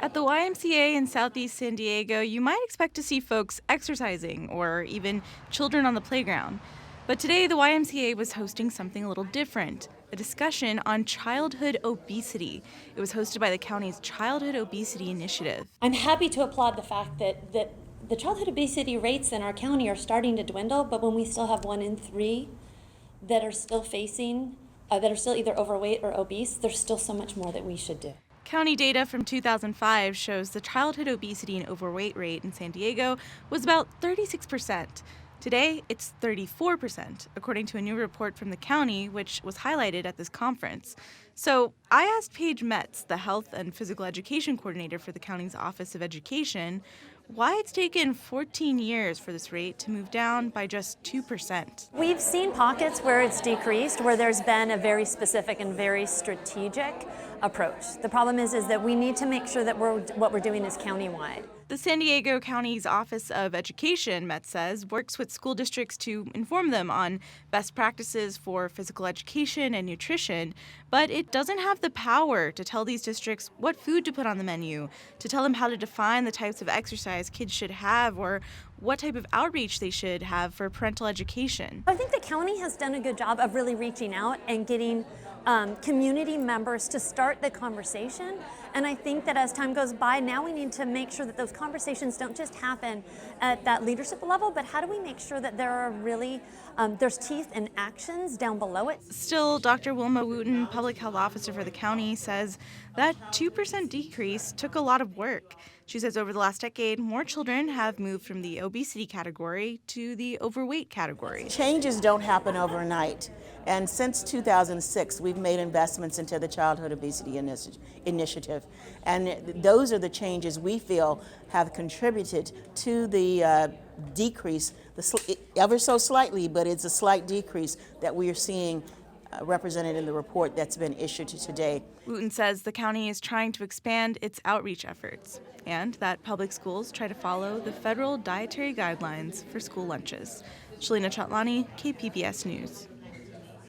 At the YMCA in Southeast San Diego, you might expect to see folks exercising or even children on the playground. But today, the YMCA was hosting something a little different, a discussion on childhood obesity. It was hosted by the county's Childhood Obesity Initiative. I'm happy to applaud the fact that the childhood obesity rates in our county are starting to dwindle, but when we still have 1 in 3 that are still either overweight or obese, there's still so much more that we should do. County data from 2005 shows the childhood obesity and overweight rate in San Diego was about 36%. Today, it's 34%, according to a new report from the county, which was highlighted at this conference. So I asked Paige Metz, the health and physical education coordinator for the county's Office of Education, why it's taken 14 years for this rate to move down by just 2%. We've seen pockets where it's decreased, where there's been a very specific and very strategic approach. The problem is that we need to make sure that what we're doing is countywide. The San Diego County's Office of Education, Metz says, works with school districts to inform them on best practices for physical education and nutrition, but it doesn't have the power to tell these districts what food to put on the menu, to tell them how to define the types of exercise kids should have, or what type of outreach they should have for parental education. I think the county has done a good job of really reaching out and getting community members to start the conversation. And I think that as time goes by, now we need to make sure that those conversations don't just happen at that leadership level, but how do we make sure that there are really, there's teeth and actions down below it? Still, Dr. Wilma Wooten, public health officer for the county, says that 2% decrease took a lot of work. She says over the last decade, more children have moved from the obesity category to the overweight category. Changes don't happen overnight. And since 2006, we've made investments into the Childhood Obesity Initiative. And those are the changes we feel have contributed to the decrease, ever so slightly, but it's a slight decrease that we are seeing represented in the report that's been issued today. Wooten says the county is trying to expand its outreach efforts and that public schools try to follow the federal dietary guidelines for school lunches. Shalina Chatlani, KPBS News.